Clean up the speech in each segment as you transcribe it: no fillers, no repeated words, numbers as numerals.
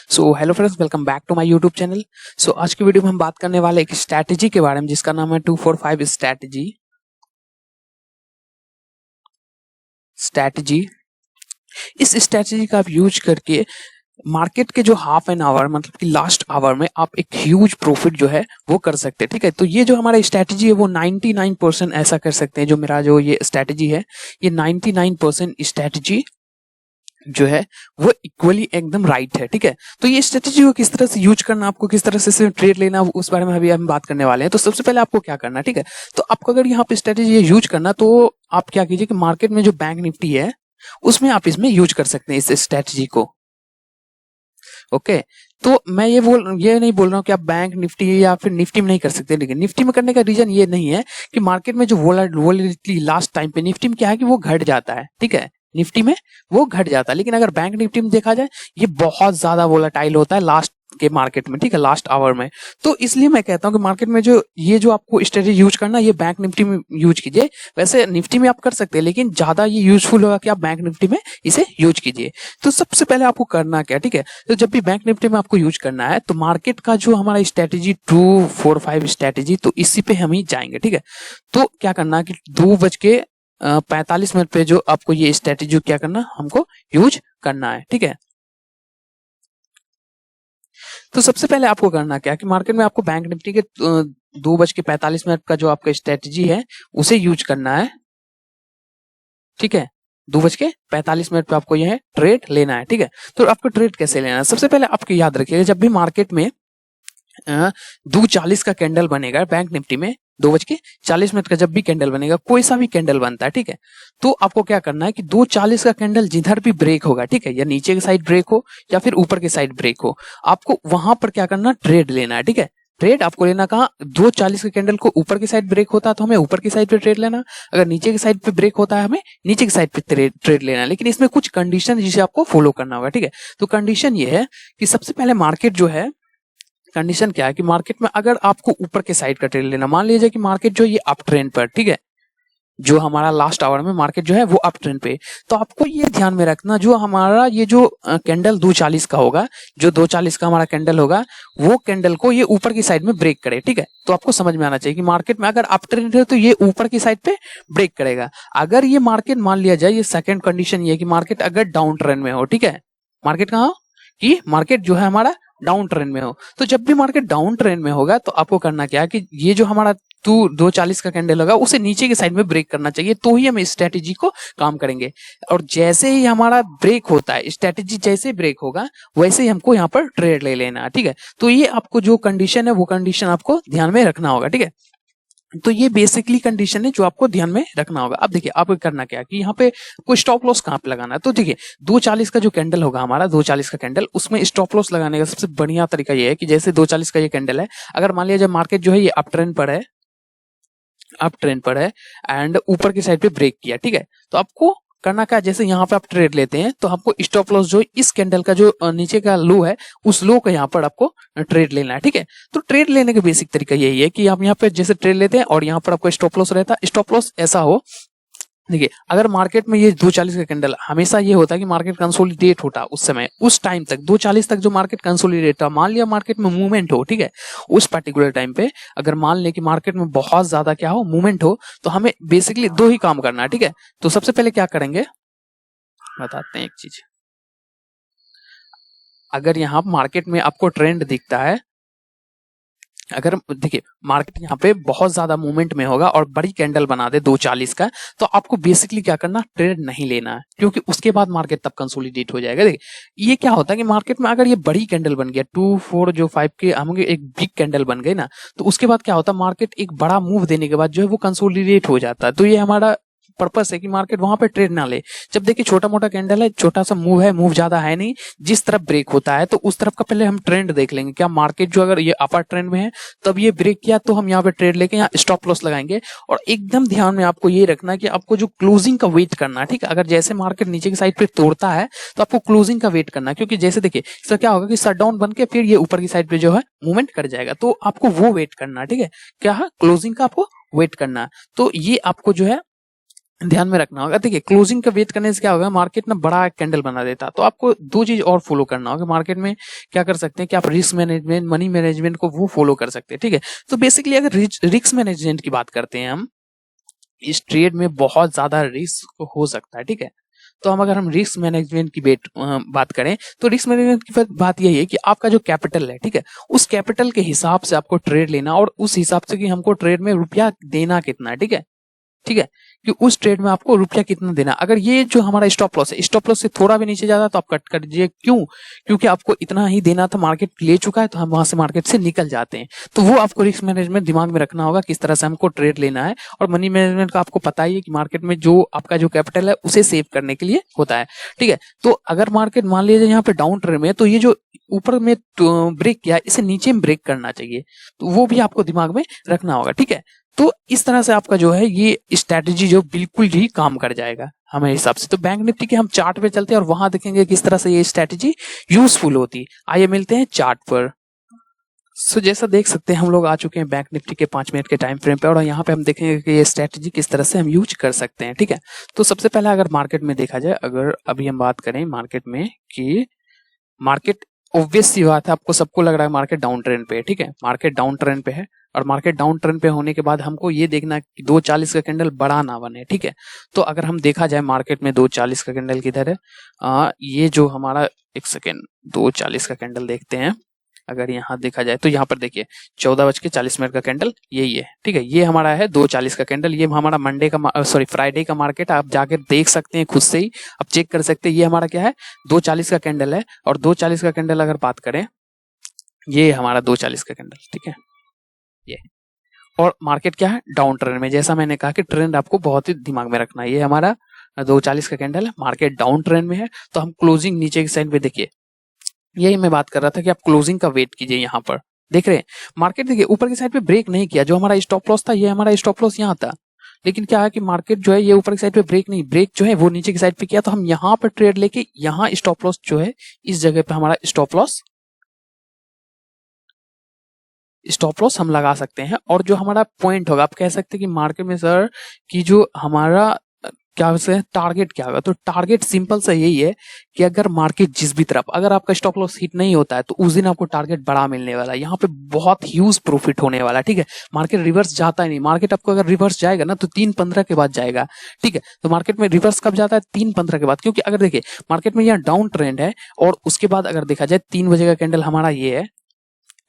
So hello friends, welcome back to my YouTube channel. So आज की video में हम बात करने वाले एक स्ट्रैटेजी के बारे में जिसका नाम है 245 स्ट्रैटेजी। इस स्ट्रैटेजी का आप यूज करके मार्केट के जो हाफ एन आवर मतलब कि लास्ट आवर में आप एक ह्यूज प्रॉफिट जो है वो कर सकते हैं। ठीक है, तो ये जो हमारा स्ट्रैटेजी है वो 99% ऐसा कर सकते हैं। जो मेरा जो ये स्ट्रैटेजी है ये 99% स्ट्रैटेजी जो है वो इक्वली एकदम राइट है। ठीक है, तो ये स्ट्रेटेजी को किस तरह से यूज करना, आपको किस तरह से ट्रेड लेना, उस बारे में अभी हम बात करने वाले हैं। तो सबसे पहले आपको क्या करना है, ठीक है, तो आपको अगर यहाँ पे स्ट्रेटेजी ये यूज करना तो आप क्या कीजिए कि मार्केट में जो बैंक निफ्टी है उसमें आप इसमें यूज कर सकते हैं इस स्ट्रेटेजी को। ओके, तो मैं ये नहीं बोल रहा हूँ कि आप बैंक निफ्टी या फिर निफ्टी में नहीं कर सकते, लेकिन निफ्टी में करने का रीजन ये नहीं है कि मार्केट में जो वोलेटिलिटी लास्ट टाइम पे निफ्टी में क्या है कि वो घट जाता है। ठीक है, निफ्टी में वो घट जाता है, लेकिन अगर बैंक निफ्टी में देखा जाए ये बहुत ज्यादा वोलेटाइल होता है लास्ट के मार्केट में। ठीक है, लास्ट आवर में। तो इसलिए मैं कहता हूं कि मार्केट में जो आपको स्ट्रेटेजी यूज करना ये बैंक निफ्टी में यूज कीजिए। वैसे निफ्टी में आप कर सकते हैं, लेकिन ज्यादा ये यूजफुल होगा कि आप बैंक निफ्टी में इसे यूज कीजिए। तो सबसे पहले आपको करना क्या, ठीक है, तो जब भी बैंक निफ्टी में आपको यूज करना है तो मार्केट का जो हमारा स्ट्रेटेजी 245 स्ट्रेटेजी, तो इसी पे हम ही जाएंगे। ठीक है, तो क्या करना है कि 2:45 पे जो आपको ये स्ट्रेटेजी क्या करना हमको यूज करना है। ठीक है, तो सबसे पहले आपको करना क्या कि मार्केट में आपको बैंक निफ्टी के 2:45 का जो आपका स्ट्रेटेजी है उसे यूज करना है। ठीक है, 2:45 पे आपको यह ट्रेड लेना है। ठीक है, तो आपको ट्रेड कैसे लेना है, सबसे पहले आपको याद रखिएगा जब भी मार्केट में 2:40 का कैंडल बनेगा बैंक निफ्टी में, 2:40 का जब भी कैंडल बनेगा, कोई सा भी कैंडल बनता है, ठीक है, तो आपको क्या करना है कि 2:40 का कैंडल जिधर भी ब्रेक होगा, ठीक है, या नीचे की साइड ब्रेक हो या फिर ऊपर की साइड ब्रेक हो, आपको वहां पर क्या करना, ट्रेड लेना है। ठीक है, ट्रेड आपको लेना कहाँ, 2:40 के कैंडल को ऊपर की साइड ब्रेक होता है तो हमें ऊपर की साइड पे ट्रेड लेना, अगर नीचे की साइड पे ब्रेक होता है हमें नीचे की साइड पे ट्रेड लेना। लेकिन इसमें कुछ कंडीशन जिसे आपको फॉलो करना होगा। ठीक है, तो कंडीशन ये है कि सबसे पहले मार्केट जो है, कंडीशन क्या है कि मार्केट में अगर आपको ऊपर के साइड का ट्रेड लेना, मान लीजिए कि मार्केट जो ये अप ट्रेंड पर, ठीक है, जो हमारा लास्ट आवर में मार्केट जो है वो अप ट्रेंड पे, तो आपको ये ध्यान में रखना जो हमारा ये जो कैंडल 2:40 का होगा, जो 2:40 का हमारा कैंडल होगा, वो कैंडल को ये ऊपर की साइड में ब्रेक करे। ठीक है, तो आपको समझ में आना चाहिए कि मार्केट में अगर अप ट्रेंड है तो ये ऊपर की साइड पे ब्रेक करेगा। अगर ये मार्केट मान लिया जाए, ये सेकंड कंडीशन ये है कि मार्केट अगर डाउन ट्रेंड में हो, ठीक है, मार्केट कहाँ हो कि मार्केट जो है हमारा डाउन ट्रेंड में हो, तो जब भी मार्केट डाउन ट्रेंड में होगा तो आपको करना क्या है कि ये जो हमारा 2:40 का कैंडल होगा उसे नीचे की साइड में ब्रेक करना चाहिए, तो ही हम इस स्ट्रेटेजी को काम करेंगे। और जैसे ही हमारा ब्रेक होता है, स्ट्रेटेजी जैसे ब्रेक होगा वैसे ही हमको यहाँ पर ट्रेड ले लेना है। ठीक है, तो ये आपको जो कंडीशन है वो कंडीशन आपको ध्यान में रखना होगा। ठीक है, तो ये बेसिकली कंडीशन है जो आपको ध्यान में रखना होगा। अब देखिए आपको करना क्या है कि यहाँ पे कोई स्टॉप लॉस कहाँ पे लगाना है, तो देखिए 2:40 का जो कैंडल होगा हमारा, 2:40 का कैंडल, उसमें स्टॉप लॉस लगाने का सबसे बढ़िया तरीका ये है कि जैसे 2:40 का ये कैंडल है, अगर मान लिया जब मार्केट जो है ये अप ट्रेंड पर है एंड ऊपर की साइड पे ब्रेक किया, ठीक है, तो आपको करना क्या, जैसे यहाँ पे आप ट्रेड लेते हैं तो आपको स्टॉप लॉस जो इस कैंडल का जो नीचे का लो है उस लो का यहाँ पर आपको ट्रेड लेना है। ठीक है, तो ट्रेड लेने का बेसिक तरीका यही है कि आप यहाँ पे जैसे ट्रेड लेते हैं और यहाँ पर आपको स्टॉप लॉस रहता है, स्टॉप लॉस ऐसा हो, देखिए अगर मार्केट में ये 2:40 का कैंडल, हमेशा ये होता है कि मार्केट कंसोलिडेट होता है उस समय, उस टाइम तक 2:40 तक जो मार्केट कंसोलिडेट था, मान लिया मार्केट में मूवमेंट हो, ठीक है, उस पर्टिकुलर टाइम पे अगर मान ले कि मार्केट में बहुत ज्यादा क्या हो, मूवमेंट हो, तो हमें बेसिकली दो ही काम करना है। ठीक है, तो सबसे पहले क्या करेंगे बताते हैं एक चीज, अगर यहाँ मार्केट में आपको ट्रेंड दिखता है, अगर देखिए मार्केट यहाँ पे बहुत ज्यादा मूवमेंट में होगा और बड़ी कैंडल बना दे 2:40 का, तो आपको बेसिकली क्या करना, ट्रेड नहीं लेना है, क्योंकि उसके बाद मार्केट तब कंसोलिडेट हो जाएगा। देखिए ये क्या होता है कि मार्केट में अगर ये बड़ी कैंडल बन गया 2-4 के होंगे, एक बिग कैंडल बन गई ना, तो उसके बाद क्या होता है, मार्केट एक बड़ा मूव देने के बाद जो है वो कंसोलिडेट हो जाता है। तो ये हमारा पर्पस है कि मार्केट वहां पे ट्रेड ना ले। जब देखिए छोटा मोटा कैंडल है, छोटा सा मूव है, मूव ज्यादा है नहीं, जिस तरफ ब्रेक होता है तो उस तरफ का पहले हम ट्रेंड देख लेंगे, क्या मार्केट जो अगर ये अपर ट्रेंड में है तब ये ब्रेक किया तो हम यहाँ पे ट्रेड लेके यहाँ स्टॉप लॉस लगाएंगे। और एकदम ध्यान में आपको ये रखना है कि आपको जो क्लोजिंग का वेट करना है, ठीक है, अगर जैसे मार्केट नीचे की साइड पे तोड़ता है तो आपको क्लोजिंग का वेट करना है, क्योंकि जैसे देखिए इसका क्या होगा कि शट डाउन बन के फिर ये ऊपर की साइड पे जो है मूवमेंट कर जाएगा, तो आपको वो वेट करना है। ठीक है, क्या है, क्लोजिंग का आपको वेट करना है। तो ये आपको जो है ध्यान में रखना होगा। देखिए क्लोजिंग का वेट करने से क्या होगा, मार्केट ना बड़ा कैंडल बना देता, तो आपको दो चीज और फॉलो करना होगा मार्केट में। क्या कर सकते हैं कि आप रिस्क मैनेजमेंट, मनी मैनेजमेंट को वो फॉलो कर सकते हैं, ठीक है। तो बेसिकली अगर रिस्क मैनेजमेंट की बात करते हैं हम, इस ट्रेड में बहुत ज्यादा रिस्क हो सकता है, ठीक है। तो अगर हम रिस्क मैनेजमेंट की बात करें, तो रिस्क मैनेजमेंट की बात यही है कि आपका जो कैपिटल है, ठीक है, उस कैपिटल के हिसाब से आपको ट्रेड लेना, और उस हिसाब से कि हमको ट्रेड में रुपया देना कितना है, ठीक है। ठीक है, कि उस ट्रेड में आपको रुपया कितना देना। अगर ये जो हमारा स्टॉप लॉस है, स्टॉप लॉस से थोड़ा भी नीचे जाता है तो आप कट कर दीजिए। क्यों? क्योंकि आपको इतना ही देना था, मार्केट ले चुका है, तो हम वहां से मार्केट से निकल जाते हैं। तो वो आपको रिस्क मैनेजमेंट दिमाग में रखना होगा, किस तरह से हमको ट्रेड लेना है। और मनी मैनेजमेंट का आपको पता ही है कि मार्केट में जो आपका जो कैपिटल है उसे सेव करने के लिए होता है, ठीक है। तो अगर मार्केट मान लीजिए यहाँ पे डाउन ट्रेंड में, तो ये जो ऊपर में ब्रेक किया, इसे नीचे में ब्रेक करना चाहिए, तो वो भी आपको दिमाग में रखना होगा, ठीक है। तो इस तरह से आपका जो है ये स्ट्रैटेजी जो बिल्कुल ही काम कर जाएगा हमारे हिसाब से। तो बैंक निफ्टी के हम चार्ट पे चलते हैं और वहां देखेंगे किस तरह से ये स्ट्रैटेजी यूजफुल होती है। आइए मिलते हैं चार्ट पर। सो जैसा देख सकते हैं हम लोग आ चुके हैं बैंक निफ्टी के 5 मिनट के टाइम फ्रेम पे, और यहाँ पे हम देखेंगे कि ये स्ट्रैटेजी किस तरह से हम यूज कर सकते हैं, ठीक है। तो सबसे पहले अगर मार्केट में देखा जाए, अगर अभी हम बात करें मार्केट में, कि मार्केट ऑब्वियस सी बात है, आपको सबको लग रहा है मार्केट डाउन ट्रेंड पे है, ठीक है। मार्केट डाउन ट्रेंड पे है, और मार्केट डाउन ट्रेंड पे होने के बाद हमको ये देखना है कि 240 का कैंडल बड़ा ना बने, ठीक है। तो अगर हम देखा जाए मार्केट में 240 का कैंडल किधर है, ये जो हमारा, एक सेकेंड, 240 का कैंडल देखते हैं। अगर यहाँ देखा जाए तो यहाँ पर देखिए 14:40 का कैंडल यही है, ठीक है। ये हमारा है 240 का कैंडल। ये हमारा मंडे का, सॉरी फ्राइडे का मार्केट, आप जाकर देख सकते हैं खुद से ही, आप चेक कर सकते हैं। ये हमारा क्या है, 240 का कैंडल है। और 240 का कैंडल अगर बात करें, ये हमारा 240 का कैंडल, ठीक है ये। और मार्केट क्या है, डाउन ट्रेंड में। जैसा मैंने कहा कि ट्रेंड आपको बहुत ही दिमाग में रखना है। ये हमारा 240 का कैंडल है, मार्केट डाउन ट्रेंड में है। तो हम क्लोजिंग नीचे की साइड पे देखिए, यही मैं बात कर रहा था कि आप क्लोजिंग का वेट कीजिए। यहाँ पर देख रहे हैं मार्केट, देखिए ऊपर की साइड पे ब्रेक नहीं किया। जो हमारा स्टॉप लॉस था, ये हमारा स्टॉप लॉस यहाँ था, लेकिन क्या है कि मार्केट जो है ये ऊपर की साइड पे ब्रेक नहीं, ब्रेक जो है वो नीचे की साइड पे किया। तो हम यहाँ पर ट्रेड लेके, यहाँ स्टॉप लॉस जो है, इस जगह पे हमारा स्टॉप लॉस हम लगा सकते हैं। और जो हमारा पॉइंट होगा, आप कह सकते हैं कि मार्केट में सर कि जो हमारा क्या से टारगेट क्या होगा, तो टारगेट सिंपल सा यही है कि अगर मार्केट जिस भी तरफ, अगर आपका स्टॉप लॉस हिट नहीं होता है, तो उस दिन आपको टारगेट बड़ा मिलने वाला है। यहाँ पे बहुत ह्यूज प्रॉफिट होने वाला है, ठीक है। मार्केट रिवर्स जाता ही नहीं। मार्केट आपको अगर रिवर्स जाएगा ना, तो 3:15 के बाद जाएगा, ठीक है। तो मार्केट में रिवर्स कब जाता है, 3:15 के बाद। क्योंकि अगर देखिए मार्केट में यहाँ डाउन ट्रेंड है, और उसके बाद अगर देखा जाए 3 बजे का कैंडल हमारा ये है,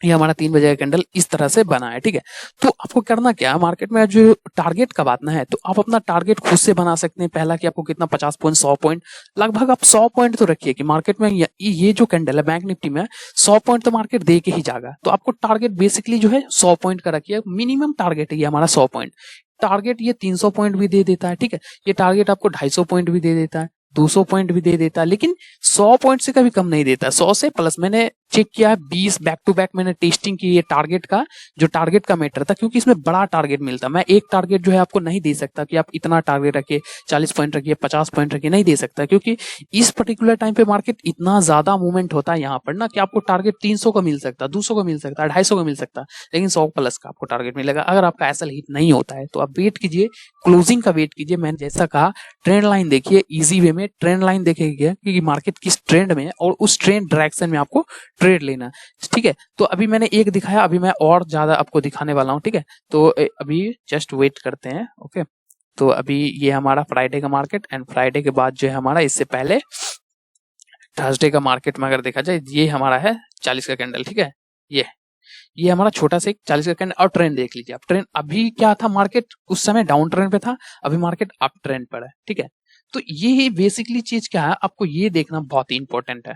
ये हमारा 3 बजे का कैंडल इस तरह से बना है, ठीक है। तो आपको करना क्या है, मार्केट में जो टारगेट का बात ना है, तो आप अपना टारगेट खुद से बना सकते हैं। पहला कि आपको कितना, 50 पॉइंट, 100 पॉइंट, लगभग आप 100 पॉइंट तो रखिए कि मार्केट में ये जो कैंडल है बैंक निफ्टी में 100 पॉइंट तो मार्केट दे के ही जाएगा। तो आपको टारगेट बेसिकली जो है 100 पॉइंट का रखिए, मिनिमम टारगेट है ये हमारा 100 पॉइंट। टारगेट ये 300 पॉइंट भी दे देता है, ठीक है। ये टारगेट आपको 250 पॉइंट भी दे देता है, 200 पॉइंट भी दे देता है, लेकिन 100 पॉइंट से कभी कम नहीं देता। 100 से प्लस मैंने चेक किया है, 20 बैक टू बैक मैंने टेस्टिंग की ये टारगेट का, जो टारगेट का मैटर था, क्योंकि इसमें बड़ा टारगेट मिलता। मैं एक टारगेट जो है आपको नहीं दे सकता कि आप इतना टारगेट रखिए, 40 पॉइंट रखिए, 50 पॉइंट रखिए, नहीं दे सकता। क्योंकि इस पर्टिकुलर टाइम पे मार्केट इतना ज्यादा मूवमेंट होता है यहाँ पर ना, कि आपको टारगेट 300 का मिल सकता, 200 का मिल सकता, 250 का मिल सकता, लेकिन 100 प्लस का आपको टारगेट मिलेगा। अगर आपका ऐसा हिट नहीं होता है तो आप वेट कीजिए, क्लोजिंग का वेट कीजिए। मैंने जैसा कहा, ट्रेंड लाइन देखिए, इजी वे में ट्रेंड लाइन देखेंगे कि मार्केट किस ट्रेंड में है, और उस ट्रेंड डायरेक्शन में आपको ट्रेड लेना, ठीक है। तो अभी मैंने एक दिखाया, अभी मैं और ज्यादा आपको दिखाने वाला हूं, ठीक है। तो अभी जस्ट वेट करते हैं, ओके। तो अभी ये हमारा फ्राइडे का मार्केट, एंड फ्राइडे के बाद जो है हमारा, इससे पहले थर्सडे का मार्केट में अगर देखा जाए, ये हमारा है 40 का कैंडल, ठीक है। ये हमारा छोटा सा एक 40 का कैंडल। और ट्रेंड देख लीजिए आप, ट्रेंड अभी क्या था, मार्केट उस समय डाउन ट्रेंड पे था, अभी मार्केट अप ट्रेंड पर है, ठीक है। तो ये बेसिकली चीज क्या है, आपको ये देखना बहुत ही इंपॉर्टेंट है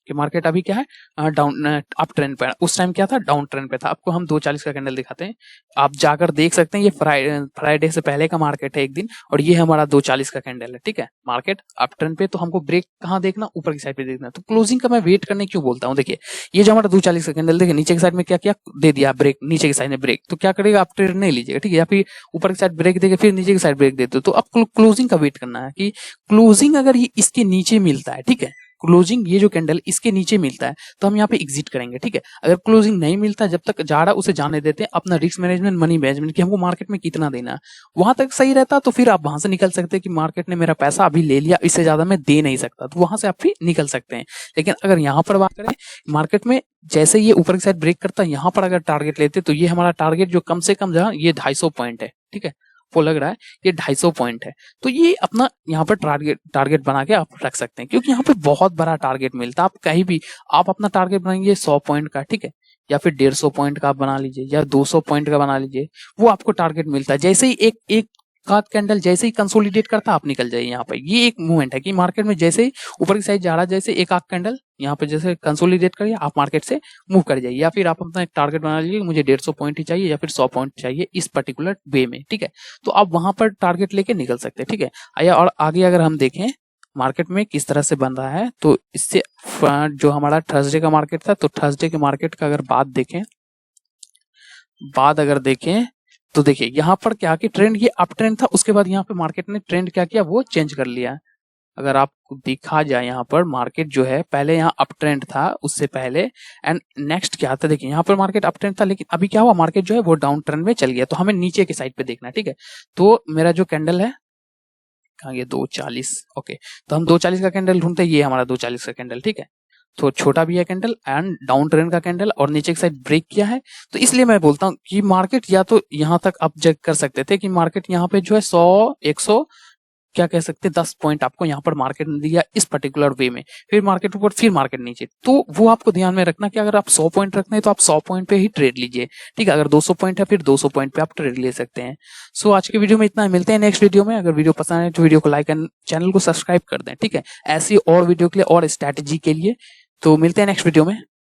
कि मार्केट अभी क्या है, डाउन अप ट्रेंड पे है। उस टाइम क्या था, डाउन ट्रेंड पे था। आपको हम 240 का कैंडल दिखाते हैं, आप जाकर देख सकते हैं। ये फ्राइडे से पहले का मार्केट है एक दिन, और ये हमारा 240 का कैंडल है, ठीक है। मार्केट अप ट्रेंड पे, तो हमको ब्रेक कहाँ देखना, ऊपर की साइड पे देखना। तो क्लोजिंग का मैं वेट करने क्यों बोलता हूँ, देखिए ये जो हमारा 240 का कैंडल, देखिए नीचे की साइड में क्या क्या दे दिया, ब्रेक, नीचे की साइड में ब्रेक। तो क्या करेगा, आप ट्रेड नहीं लीजिएगा, ठीक है। या फिर ऊपर की साइड ब्रेक देगा, फिर नीचे की साइड ब्रेक देते हो, तो आपको क्लोजिंग का वेट करना है कि क्लोजिंग अगर ये इसके नीचे मिलता है, ठीक है, क्लोजिंग ये जो कैंडल इसके नीचे मिलता है तो हम यहाँ पे एग्जिट करेंगे, ठीक है। अगर क्लोजिंग नहीं मिलता, जब तक जा रहा उसे जाने देते हैं, अपना रिस्क मैनेजमेंट, मनी मैनेजमेंट कि हमको मार्केट में कितना देना है, वहां तक सही रहता तो फिर आप वहां से निकल सकते हैं कि मार्केट ने मेरा पैसा अभी ले लिया, इससे ज्यादा मैं दे नहीं सकता, तो वहां से आप भी निकल सकते हैं। लेकिन अगर यहाँ पर बात करें मार्केट में, जैसे ये ऊपर की साइड ब्रेक करता है, यहाँ पर अगर टारगेट लेते तो ये हमारा टारगेट जो कम से कम जहाँ ये 250 पॉइंट है, ठीक है, वो लग रहा है ये 250 पॉइंट है, तो ये अपना यहाँ पर टारगेट बना के आप रख सकते हैं, क्योंकि यहाँ पे बहुत बड़ा टारगेट मिलता है। आप कहीं भी आप अपना टारगेट बनाएंगे 100 पॉइंट का, ठीक है, या फिर 150 पॉइंट का आप बना लीजिए, या 200 पॉइंट का बना लीजिए, वो आपको टारगेट मिलता है। जैसे ही एक एक का कैंडल जैसे ही कंसोलिडेट करता आप निकल जाइए। यहाँ पे ये एक मूवमेंट है कि मार्केट में जैसे ही ऊपर की साइड जा रहा है, जैसे एक आध कैंडल यहाँ पे जैसे कंसोलिडेट करिए, आप मार्केट से मूव कर जाइए, या फिर आप अपना एक टारगेट बना लीजिए मुझे 150 पॉइंट ही चाहिए या फिर 100 पॉइंट चाहिए इस पर्टिकुलर वे में, ठीक है, तो आप वहां पर टारगेट लेके निकल सकते हैं, ठीक है। आइए और आगे अगर हम देखें मार्केट में किस तरह से बन रहा है, तो इससे जो हमारा थर्सडे का मार्केट था, तो थर्सडे के मार्केट का अगर बात अगर देखें तो देखिए यहाँ पर क्या कि ट्रेंड ये अप ट्रेंड था, उसके बाद यहाँ पे मार्केट ने ट्रेंड क्या किया, वो चेंज कर लिया। अगर आपको दिखा जाए यहाँ पर मार्केट जो है पहले यहाँ अप ट्रेंड था उससे पहले, एंड नेक्स्ट क्या था, देखिए यहाँ पर मार्केट अप ट्रेंड था, लेकिन अभी क्या हुआ, मार्केट जो है वो डाउन ट्रेंड में चल गया, तो हमें नीचे की साइड पे देखना है, ठीक है। तो मेरा जो कैंडल है कहाँ, ये 240, ओके, तो हम 240 का कैंडल ढूंढते हैं, ये हमारा 240 का कैंडल, ठीक है, तो छोटा भी है कैंडल एंड डाउन ट्रेंड का कैंडल और नीचे की साइड ब्रेक किया है, तो इसलिए मैं बोलता हूँ कि मार्केट या तो यहाँ तक आप चेक कर सकते थे कि मार्केट यहाँ पे जो है 100-100 क्या कह सकते हैं 10 पॉइंट आपको यहाँ पर मार्केट ने दिया इस पर्टिकुलर वे में, फिर मार्केट ऊपर फिर मार्केट नीचे, तो वो आपको ध्यान में रखना कि अगर आप 100 पॉइंट रखना है तो आप 100 पॉइंट पे ही ट्रेड लीजिए, ठीक है। अगर 200 पॉइंट है फिर 200 पॉइंट पे आप ट्रेड ले सकते हैं। सो आज के वीडियो में इतना, मिलते हैं नेक्स्ट वीडियो में। अगर वीडियो पसंद आए तो वीडियो को लाइक एंड चैनल को सब्सक्राइब कर दें, ठीक है, ऐसी और वीडियो के लिए और स्ट्रैटेजी के लिए। तो मिलते हैं नेक्स्ट वीडियो में।